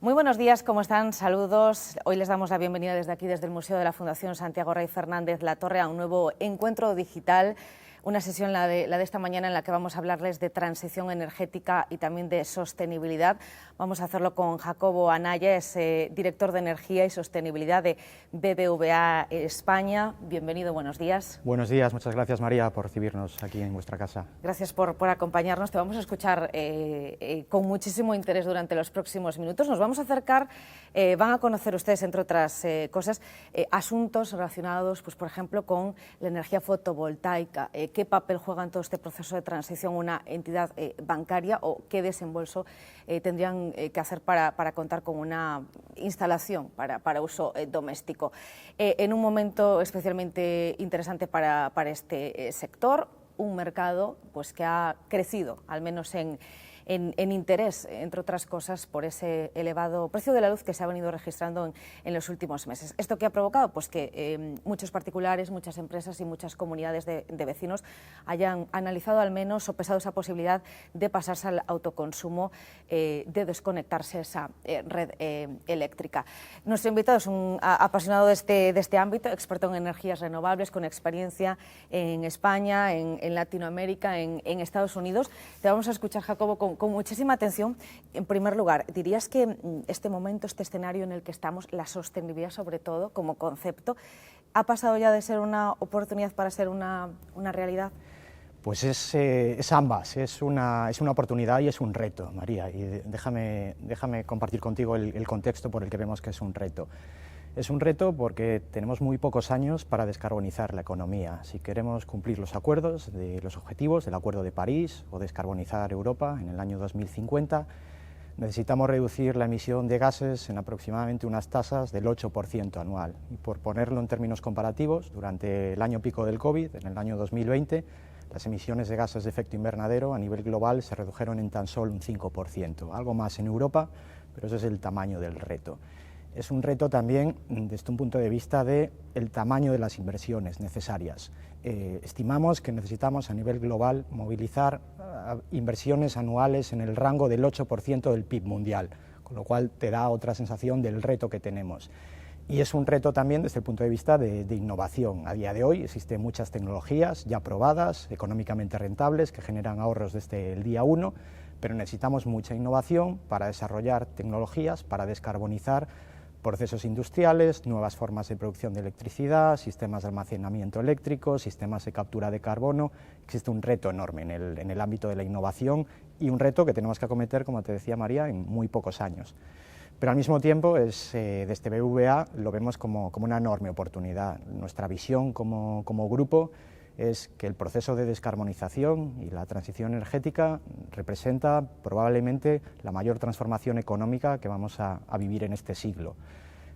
Muy buenos días, ¿cómo están? Saludos. Hoy les damos la bienvenida desde aquí, desde el Museo de la Fundación Santiago Rey Fernández La Torre, a un nuevo encuentro digital. Una sesión, la de esta mañana, en la que vamos a hablarles de transición energética y también de sostenibilidad. Vamos a hacerlo con Jacobo Anaya, es director de Energía y Sostenibilidad de BBVA España. Bienvenido, buenos días. Buenos días, muchas gracias, María, por recibirnos aquí en vuestra casa. Gracias por acompañarnos. Te vamos a escuchar con muchísimo interés durante los próximos minutos. Nos vamos a acercar, van a conocer ustedes, entre otras cosas, asuntos relacionados, pues, por ejemplo, con la energía fotovoltaica. ¿Qué papel juega en todo este proceso de transición una entidad bancaria o qué desembolso tendrían que hacer para contar con una instalación para uso doméstico? En un momento especialmente interesante para este sector, un mercado pues, que ha crecido, al menos en interés, entre otras cosas, por ese elevado precio de la luz que se ha venido registrando en los últimos meses. ¿Esto qué ha provocado? Pues que muchos particulares, muchas empresas y muchas comunidades de vecinos hayan analizado al menos o pesado esa posibilidad de pasarse al autoconsumo, de desconectarse esa red eléctrica. Nuestro invitado es un apasionado de este ámbito, experto en energías renovables, con experiencia en España, en Latinoamérica, en Estados Unidos. Te vamos a escuchar, Jacobo, con muchísima atención. En primer lugar, ¿dirías que este momento, este escenario en el que estamos, la sostenibilidad sobre todo, como concepto, ha pasado ya de ser una oportunidad para ser una realidad? Pues es ambas, es una oportunidad y es un reto, María, y déjame compartir contigo el contexto por el que vemos que es un reto. Es un reto porque tenemos muy pocos años para descarbonizar la economía. Si queremos cumplir los acuerdos, los objetivos del Acuerdo de París o descarbonizar Europa en el año 2050, necesitamos reducir la emisión de gases en aproximadamente unas tasas del 8% anual. Y por ponerlo en términos comparativos, durante el año pico del COVID, en el año 2020, las emisiones de gases de efecto invernadero a nivel global se redujeron en tan solo un 5%, algo más en Europa, pero ese es el tamaño del reto. Es un reto también desde un punto de vista del tamaño de las inversiones necesarias. Estimamos que necesitamos a nivel global movilizar inversiones anuales en el rango del 8% del PIB mundial, con lo cual te da otra sensación del reto que tenemos. Y es un reto también desde el punto de vista de innovación. A día de hoy existen muchas tecnologías ya probadas, económicamente rentables, que generan ahorros desde el día 1, pero necesitamos mucha innovación para desarrollar tecnologías, para descarbonizar procesos industriales, nuevas formas de producción de electricidad, sistemas de almacenamiento eléctrico, sistemas de captura de carbono. Existe un reto enorme en el ámbito de la innovación y un reto que tenemos que acometer, como te decía María, en muy pocos años. Pero al mismo tiempo, desde BBVA lo vemos como una enorme oportunidad. Nuestra visión como grupo es que el proceso de descarbonización y la transición energética representa probablemente la mayor transformación económica que vamos a vivir en este siglo.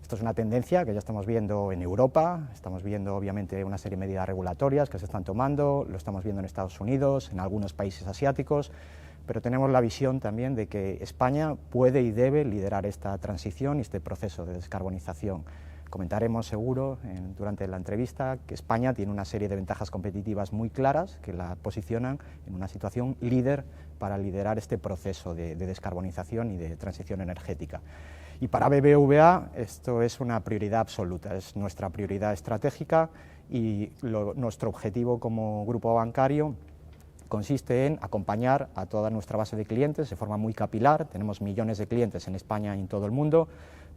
Esto es una tendencia que ya estamos viendo en Europa, estamos viendo obviamente una serie de medidas regulatorias que se están tomando, lo estamos viendo en Estados Unidos, en algunos países asiáticos, pero tenemos la visión también de que España puede y debe liderar esta transición y este proceso de descarbonización. Comentaremos seguro durante la entrevista que España tiene una serie de ventajas competitivas muy claras que la posicionan en una situación líder para liderar este proceso de descarbonización y de transición energética. Y para BBVA esto es una prioridad absoluta, es nuestra prioridad estratégica y nuestro objetivo como grupo bancario consiste en acompañar a toda nuestra base de clientes de forma muy capilar. Tenemos millones de clientes en España y en todo el mundo,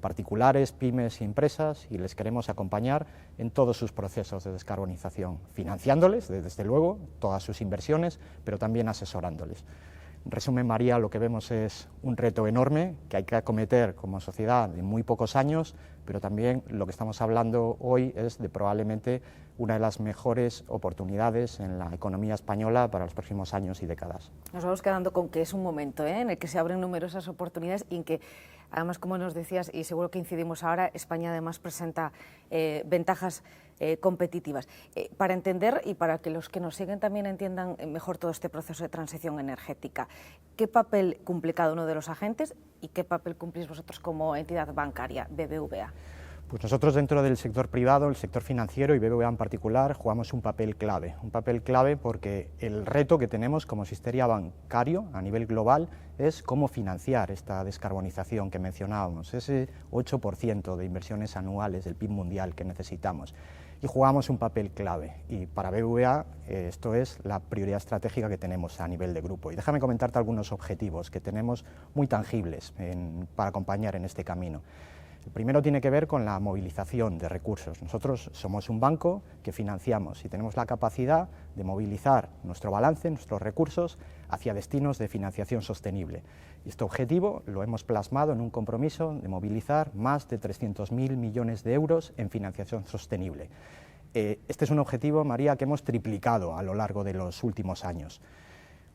particulares, pymes y empresas, y les queremos acompañar en todos sus procesos de descarbonización, financiándoles, desde luego, todas sus inversiones, pero también asesorándoles. En resumen, María, lo que vemos es un reto enorme que hay que acometer como sociedad en muy pocos años, pero también lo que estamos hablando hoy es de probablemente una de las mejores oportunidades en la economía española para los próximos años y décadas. Nos vamos quedando con que es un momento en el que se abren numerosas oportunidades y en que, además, como nos decías, y seguro que incidimos ahora, España además presenta ventajas competitivas. Para entender y para que los que nos siguen también entiendan mejor todo este proceso de transición energética, ¿qué papel cumple cada uno de los agentes y qué papel cumplís vosotros como entidad bancaria, BBVA? Pues nosotros dentro del sector privado, el sector financiero y BBVA en particular, jugamos un papel clave porque el reto que tenemos como sistema bancario a nivel global es cómo financiar esta descarbonización que mencionábamos, ese 8% de inversiones anuales del PIB mundial que necesitamos. Y jugamos un papel clave y para BBVA esto es la prioridad estratégica que tenemos a nivel de grupo. Y déjame comentarte algunos objetivos que tenemos muy tangibles para acompañar en este camino. El primero tiene que ver con la movilización de recursos. Nosotros somos un banco que financiamos y tenemos la capacidad de movilizar nuestro balance, nuestros recursos, hacia destinos de financiación sostenible. Y este objetivo lo hemos plasmado en un compromiso de movilizar más de 300.000 millones de euros en financiación sostenible. Este es un objetivo, María, que hemos triplicado a lo largo de los últimos años.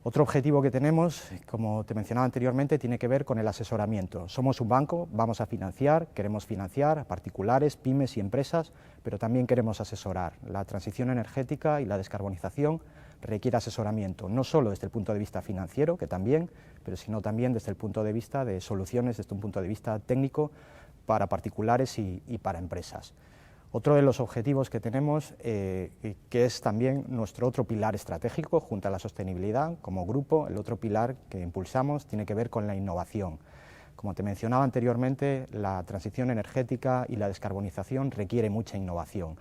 Otro objetivo que tenemos, como te mencionaba anteriormente, tiene que ver con el asesoramiento. Somos un banco, vamos a financiar, queremos financiar a particulares, pymes y empresas, pero también queremos asesorar. La transición energética y la descarbonización requiere asesoramiento, no solo desde el punto de vista financiero, que también, pero sino también desde el punto de vista de soluciones, desde un punto de vista técnico para particulares y para empresas. Otro de los objetivos que tenemos, que es también nuestro otro pilar estratégico junto a la sostenibilidad como grupo, el otro pilar que impulsamos tiene que ver con la innovación. Como te mencionaba anteriormente, la transición energética y la descarbonización requiere mucha innovación.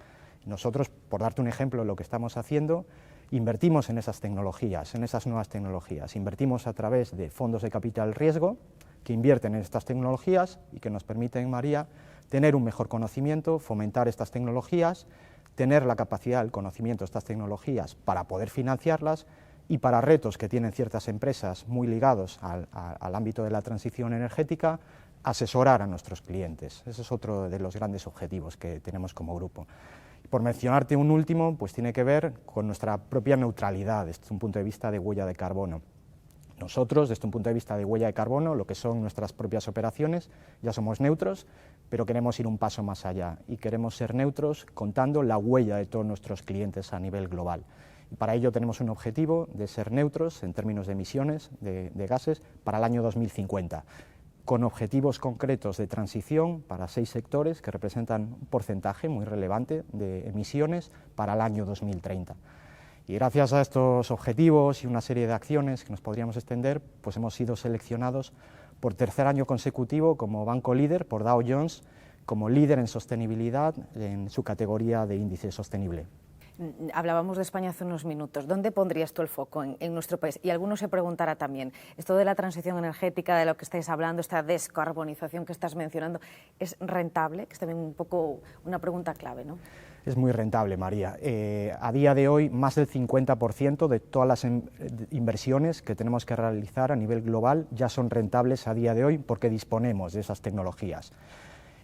Nosotros, por darte un ejemplo de lo que estamos haciendo, invertimos en esas tecnologías, en esas nuevas tecnologías. Invertimos a través de fondos de capital riesgo que invierten en estas tecnologías y que nos permiten, María, tener un mejor conocimiento, fomentar estas tecnologías, tener la capacidad, el conocimiento de estas tecnologías para poder financiarlas y para retos que tienen ciertas empresas muy ligados al ámbito de la transición energética, asesorar a nuestros clientes. Ese es otro de los grandes objetivos que tenemos como grupo. Por mencionarte un último, pues tiene que ver con nuestra propia neutralidad desde un punto de vista de huella de carbono. Nosotros, desde un punto de vista de huella de carbono, lo que son nuestras propias operaciones, ya somos neutros, pero queremos ir un paso más allá y queremos ser neutros contando la huella de todos nuestros clientes a nivel global. Y para ello tenemos un objetivo de ser neutros en términos de emisiones de gases para el año 2050, con objetivos concretos de transición para 6 sectores que representan un porcentaje muy relevante de emisiones para el año 2030. Y gracias a estos objetivos y una serie de acciones que nos podríamos extender, pues hemos sido seleccionados por tercer año consecutivo como banco líder por Dow Jones, como líder en sostenibilidad en su categoría de índice sostenible. Hablábamos de España hace unos minutos. ¿Dónde pondrías tú el foco en nuestro país? Y alguno se preguntará también, esto de la transición energética, de lo que estáis hablando, esta descarbonización que estás mencionando, ¿es rentable? Que es también un poco una pregunta clave, ¿no? Es muy rentable, María. A día de hoy, más del 50% de todas las inversiones que tenemos que realizar a nivel global ya son rentables a día de hoy porque disponemos de esas tecnologías.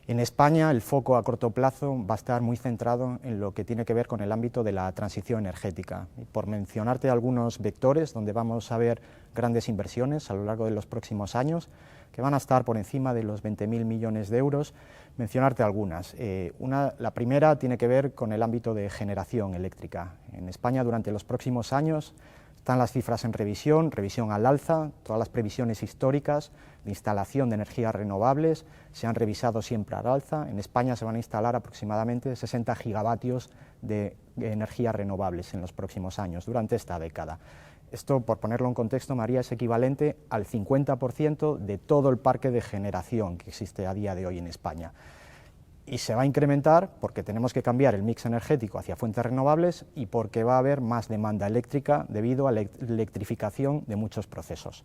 En España el foco a corto plazo va a estar muy centrado en lo que tiene que ver con el ámbito de la transición energética. Y por mencionarte algunos vectores donde vamos a ver grandes inversiones a lo largo de los próximos años, que van a estar por encima de los 20.000 millones de euros, mencionarte algunas. La primera tiene que ver con el ámbito de generación eléctrica. En España durante los próximos años están las cifras en revisión al alza, todas las previsiones históricas de instalación de energías renovables se han revisado siempre al alza. En España se van a instalar aproximadamente 60 gigavatios de energías renovables en los próximos años, durante esta década. Esto, por ponerlo en contexto, María, es equivalente al 50% de todo el parque de generación que existe a día de hoy en España. Y se va a incrementar porque tenemos que cambiar el mix energético hacia fuentes renovables y porque va a haber más demanda eléctrica debido a la electrificación de muchos procesos.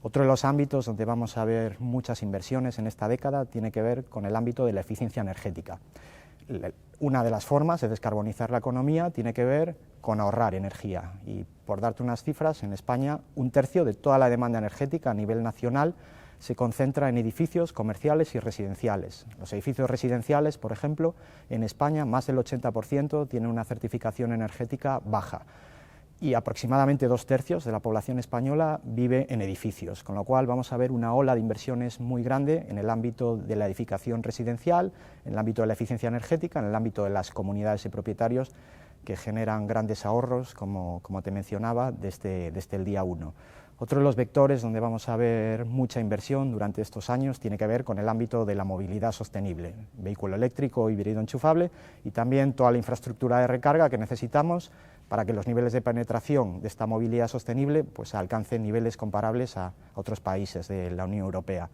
Otro de los ámbitos donde vamos a ver muchas inversiones en esta década tiene que ver con el ámbito de la eficiencia energética. Una de las formas de descarbonizar la economía tiene que ver con ahorrar energía y, por darte unas cifras, en España 1/3 de toda la demanda energética a nivel nacional se concentra en edificios comerciales y residenciales. Los edificios residenciales, por ejemplo, en España más del 80% tienen una certificación energética baja y aproximadamente 2/3 de la población española vive en edificios, con lo cual vamos a ver una ola de inversiones muy grande en el ámbito de la edificación residencial, en el ámbito de la eficiencia energética, en el ámbito de las comunidades de propietarios, que generan grandes ahorros, como te mencionaba, desde el día 1. Otro de los vectores donde vamos a ver mucha inversión durante estos años tiene que ver con el ámbito de la movilidad sostenible, vehículo eléctrico, híbrido enchufable y también toda la infraestructura de recarga que necesitamos para que los niveles de penetración de esta movilidad sostenible pues, alcancen niveles comparables a otros países de la Unión Europea.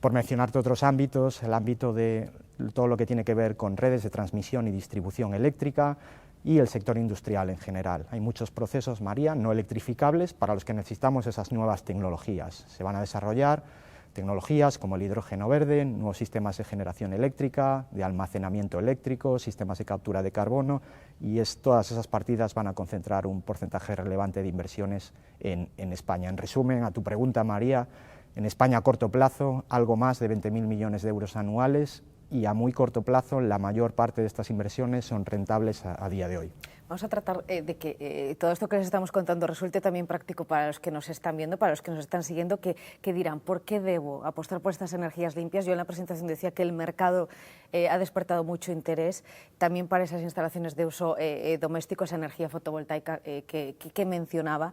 Por mencionarte otros ámbitos, el ámbito de todo lo que tiene que ver con redes de transmisión y distribución eléctrica, y el sector industrial en general. Hay muchos procesos, María, no electrificables para los que necesitamos esas nuevas tecnologías. Se van a desarrollar tecnologías como el hidrógeno verde, nuevos sistemas de generación eléctrica, de almacenamiento eléctrico, sistemas de captura de carbono, y todas esas partidas van a concentrar un porcentaje relevante de inversiones en España. En resumen, a tu pregunta, María, en España a corto plazo, algo más de 20.000 millones de euros anuales, y a muy corto plazo la mayor parte de estas inversiones son rentables a día de hoy. Vamos a tratar de que todo esto que les estamos contando resulte también práctico para los que nos están viendo, para los que nos están siguiendo, que dirán, ¿por qué debo apostar por estas energías limpias? Yo en la presentación decía que el mercado ha despertado mucho interés también para esas instalaciones de uso doméstico, esa energía fotovoltaica que mencionaba.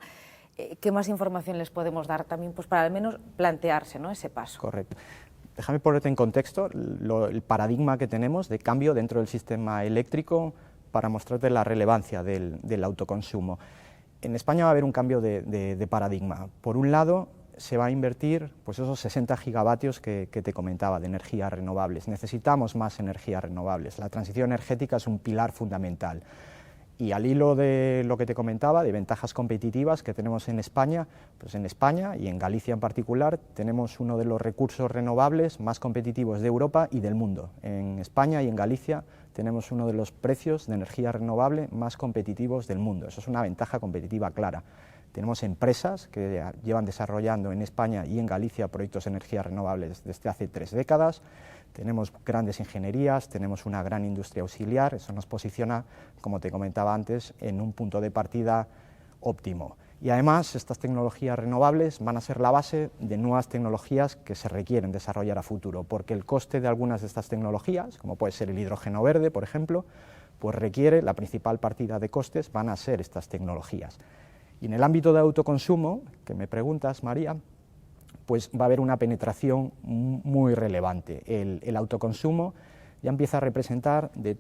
¿Qué más información les podemos dar también pues, para al menos plantearse, ¿no?, ese paso? Correcto. Déjame ponerte en contexto el paradigma que tenemos de cambio dentro del sistema eléctrico para mostrarte la relevancia del autoconsumo. En España va a haber un cambio de paradigma. Por un lado, se va a invertir pues, esos 60 gigavatios que te comentaba de energías renovables. Necesitamos más energías renovables. La transición energética es un pilar fundamental. Y al hilo de lo que te comentaba, de ventajas competitivas que tenemos en España, pues en España y en Galicia en particular, tenemos uno de los recursos renovables más competitivos de Europa y del mundo. En España y en Galicia tenemos uno de los precios de energía renovable más competitivos del mundo. Eso es una ventaja competitiva clara. Tenemos empresas que llevan desarrollando en España y en Galicia proyectos de energía renovables desde hace 3 décadas. Tenemos grandes ingenierías, tenemos una gran industria auxiliar, eso nos posiciona, como te comentaba antes, en un punto de partida óptimo. Y además, estas tecnologías renovables van a ser la base de nuevas tecnologías que se requieren desarrollar a futuro, porque el coste de algunas de estas tecnologías, como puede ser el hidrógeno verde, por ejemplo, pues requiere, la principal partida de costes van a ser estas tecnologías. Y en el ámbito de autoconsumo, que me preguntas, María, pues va a haber una penetración muy relevante. El autoconsumo ya empieza a representar de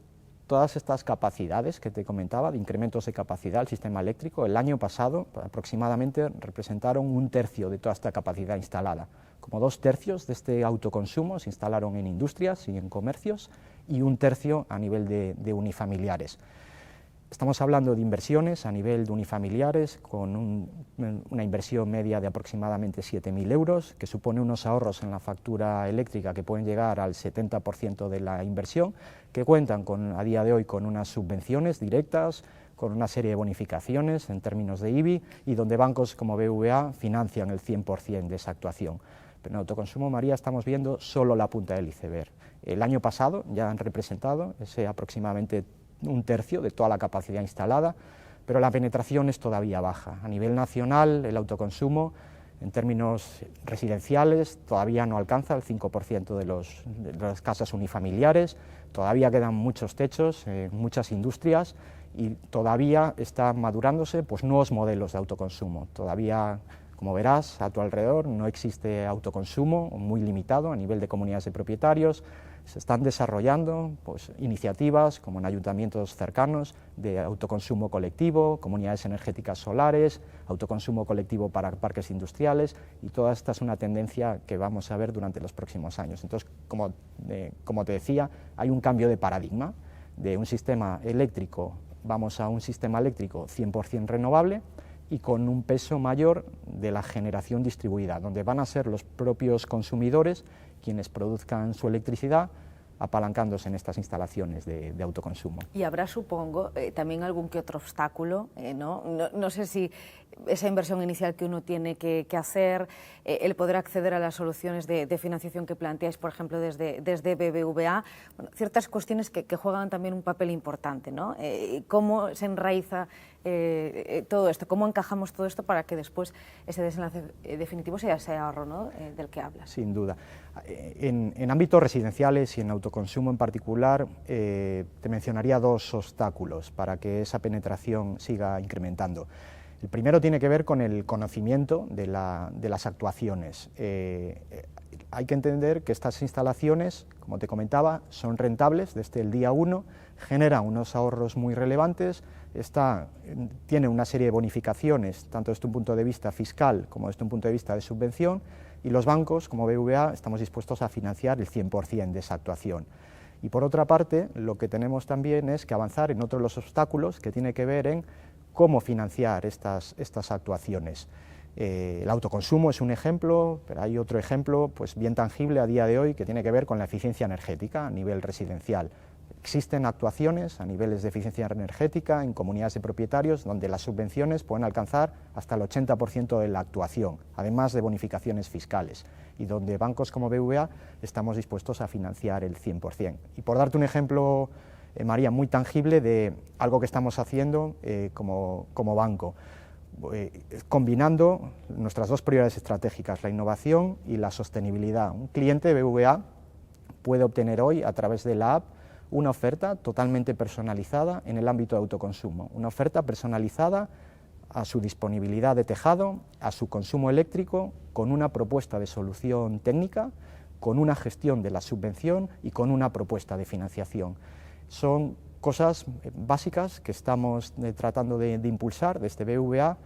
todas estas capacidades que te comentaba, de incrementos de capacidad del sistema eléctrico. El año pasado aproximadamente representaron 1/3 de toda esta capacidad instalada. Como 2/3 de este autoconsumo se instalaron en industrias y en comercios y 1/3 a nivel de unifamiliares. Estamos hablando de inversiones a nivel de unifamiliares con una inversión media de aproximadamente 7.000 euros, que supone unos ahorros en la factura eléctrica que pueden llegar al 70% de la inversión, que cuentan a día de hoy con unas subvenciones directas, con una serie de bonificaciones en términos de IBI y donde bancos como BBVA financian el 100% de esa actuación. Pero en autoconsumo, María, estamos viendo solo la punta del iceberg. El año pasado ya han representado ese aproximadamente 1/3 de toda la capacidad instalada, pero la penetración es todavía baja. A nivel nacional, el autoconsumo, en términos residenciales, todavía no alcanza el 5% de las casas unifamiliares, todavía quedan muchos techos, muchas industrias, y todavía están madurándose pues, nuevos modelos de autoconsumo. Todavía, como verás, a tu alrededor no existe autoconsumo, muy limitado a nivel de comunidades de propietarios. Se están desarrollando pues, iniciativas, como en ayuntamientos cercanos, de autoconsumo colectivo, comunidades energéticas solares, autoconsumo colectivo para parques industriales, y toda esta es una tendencia que vamos a ver durante los próximos años. Entonces, como te decía, hay un cambio de paradigma, de un sistema eléctrico, vamos a un sistema eléctrico 100% renovable, y con un peso mayor de la generación distribuida, donde van a ser los propios consumidores quienes produzcan su electricidad, apalancándose en estas instalaciones de autoconsumo. Y habrá, supongo, también algún que otro obstáculo, no sé si esa inversión inicial que uno tiene que hacer, el poder acceder a las soluciones de financiación que planteáis, por ejemplo, desde BBVA, bueno, ciertas cuestiones que juegan también un papel importante, ¿no? ¿Cómo se enraiza todo esto? ¿Cómo encajamos todo esto para que después ese desenlace definitivo sea ese ahorro, ¿no?, del que hablas? Sin duda. En ámbitos residenciales y en autoconsumo en particular, te mencionaría dos obstáculos para que esa penetración siga incrementando. El primero tiene que ver con el conocimiento de las actuaciones. Hay que entender que estas instalaciones, como te comentaba, son rentables desde el día 1, generan unos ahorros muy relevantes, tiene una serie de bonificaciones, tanto desde un punto de vista fiscal como desde un punto de vista de subvención, y los bancos, como BBVA, estamos dispuestos a financiar el 100% de esa actuación. Y por otra parte, lo que tenemos también es que avanzar en otro de los obstáculos que tiene que ver en cómo financiar estas actuaciones. El autoconsumo es un ejemplo, pero hay otro ejemplo pues, bien tangible a día de hoy que tiene que ver con la eficiencia energética a nivel residencial. Existen actuaciones a niveles de eficiencia energética en comunidades de propietarios donde las subvenciones pueden alcanzar hasta el 80% de la actuación, además de bonificaciones fiscales, y donde bancos como BBVA estamos dispuestos a financiar el 100%. Y por darte un ejemplo, María, muy tangible de algo que estamos haciendo como banco, combinando nuestras dos prioridades estratégicas, la innovación y la sostenibilidad. Un cliente de BBVA puede obtener hoy, a través de la app, una oferta totalmente personalizada en el ámbito de autoconsumo, una oferta personalizada a su disponibilidad de tejado, a su consumo eléctrico, con una propuesta de solución técnica, con una gestión de la subvención y con una propuesta de financiación. Son cosas básicas que estamos tratando de impulsar desde BBVA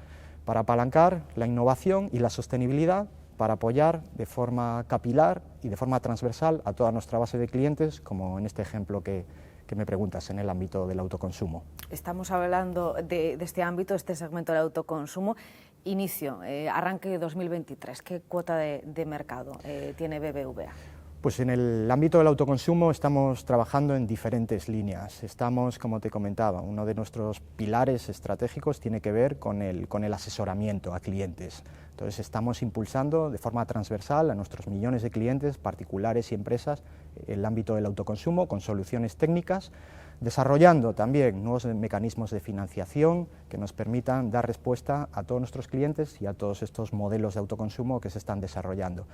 para apalancar la innovación y la sostenibilidad, para apoyar de forma capilar y de forma transversal a toda nuestra base de clientes, como en este ejemplo que me preguntas, en el ámbito del autoconsumo. Estamos hablando de este ámbito, este segmento del autoconsumo. Inicio, arranque de 2023, ¿qué cuota de mercado tiene BBVA? Pues en el ámbito del autoconsumo estamos trabajando en diferentes líneas. Estamos, como te comentaba, uno de nuestros pilares estratégicos tiene que ver con el asesoramiento a clientes. Entonces estamos impulsando de forma transversal a nuestros millones de clientes, particulares y empresas, el ámbito del autoconsumo con soluciones técnicas, desarrollando también nuevos mecanismos de financiación que nos permitan dar respuesta a todos nuestros clientes y a todos estos modelos de autoconsumo que se están desarrollando.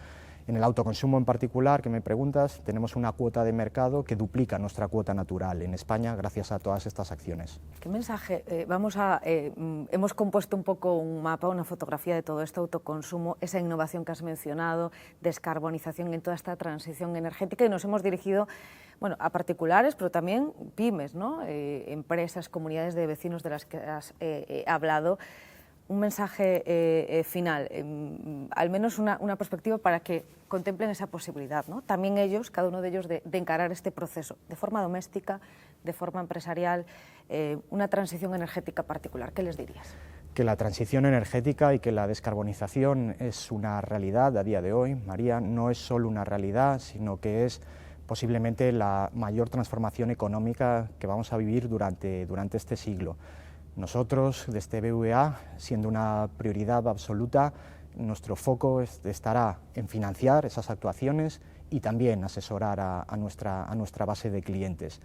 En el autoconsumo en particular, que me preguntas, tenemos una cuota de mercado que duplica nuestra cuota natural en España gracias a todas estas acciones. ¿Qué mensaje? Hemos compuesto un poco un mapa, una fotografía de todo este autoconsumo, esa innovación que has mencionado, descarbonización en toda esta transición energética, y nos hemos dirigido a particulares, pero también pymes, ¿no? Empresas, comunidades de vecinos de las que has hablado. Un mensaje final, al menos una perspectiva para que contemplen esa posibilidad, ¿no? También ellos, cada uno de ellos, de encarar este proceso de forma doméstica, de forma empresarial, una transición energética particular. ¿Qué les dirías? Que la transición energética y que la descarbonización es una realidad a día de hoy, María, no es solo una realidad, sino que es posiblemente la mayor transformación económica que vamos a vivir durante este siglo. Nosotros, desde BBVA, siendo una prioridad absoluta, nuestro foco estará en financiar esas actuaciones y también asesorar a nuestra base de clientes.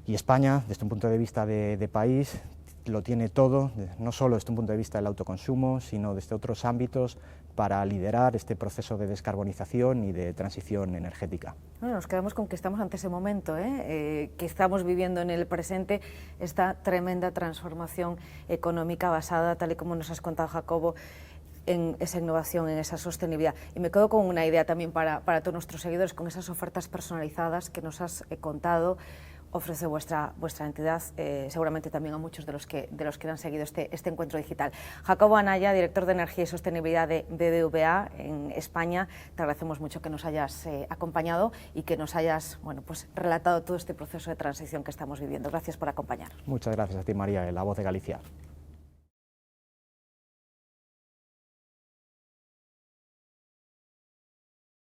Y España, desde un punto de vista de país, lo tiene todo, no solo desde un punto de vista del autoconsumo, sino desde otros ámbitos, para liderar este proceso de descarbonización y de transición energética. Bueno, nos quedamos con que estamos ante ese momento, que estamos viviendo en el presente, esta tremenda transformación económica basada, tal y como nos has contado, Jacobo, en esa innovación, en esa sostenibilidad. Y me quedo con una idea también para todos nuestros seguidores, con esas ofertas personalizadas que nos has contado, ofrece vuestra entidad, seguramente también a muchos de los que han seguido este encuentro digital. Jacobo Anaya, director de Energía y Sostenibilidad de BBVA en España, te agradecemos mucho que nos hayas acompañado y que nos hayas relatado todo este proceso de transición que estamos viviendo. Gracias por acompañarnos. Muchas gracias a ti, María, en La Voz de Galicia.